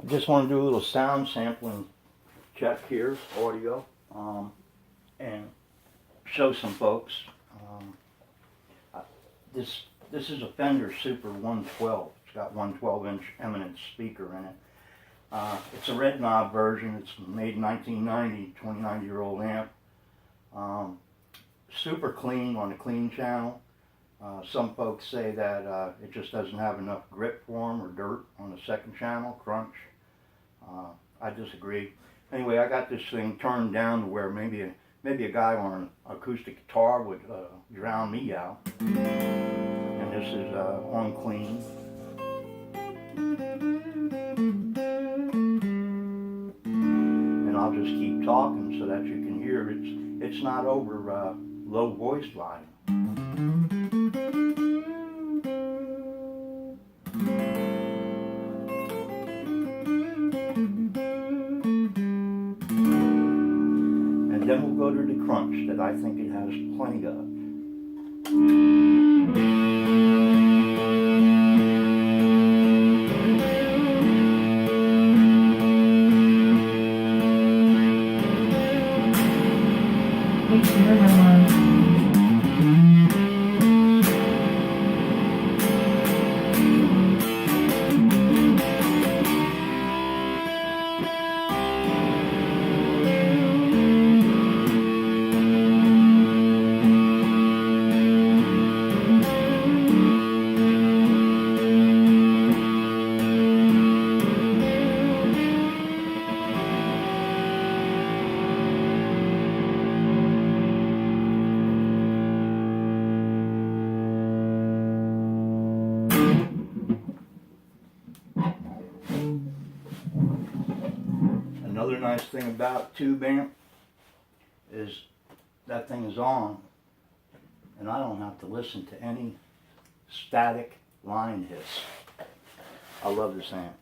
I just want to do a little sound sampling check here, audio, and show some folks. This is a Fender Super 112. It's got 112-inch Eminence Speaker in it. It's a red knob version. It's made in 1990, 29-year-old amp. Super clean on the clean channel. Some folks say that it just doesn't have enough grit for them or dirt on the second channel, crunch. I disagree. Anyway, I got this thing turned down to where maybe a guy on an acoustic guitar would drown me out. And this is on clean. And I'll just keep talking so that you can hear. It's not over low voice volume. And then we'll go to the crunch that I think it has plenty of. Make sure my love. Another nice thing about tube amp is that thing is on and I don't have to listen to any static line hiss. I love this amp.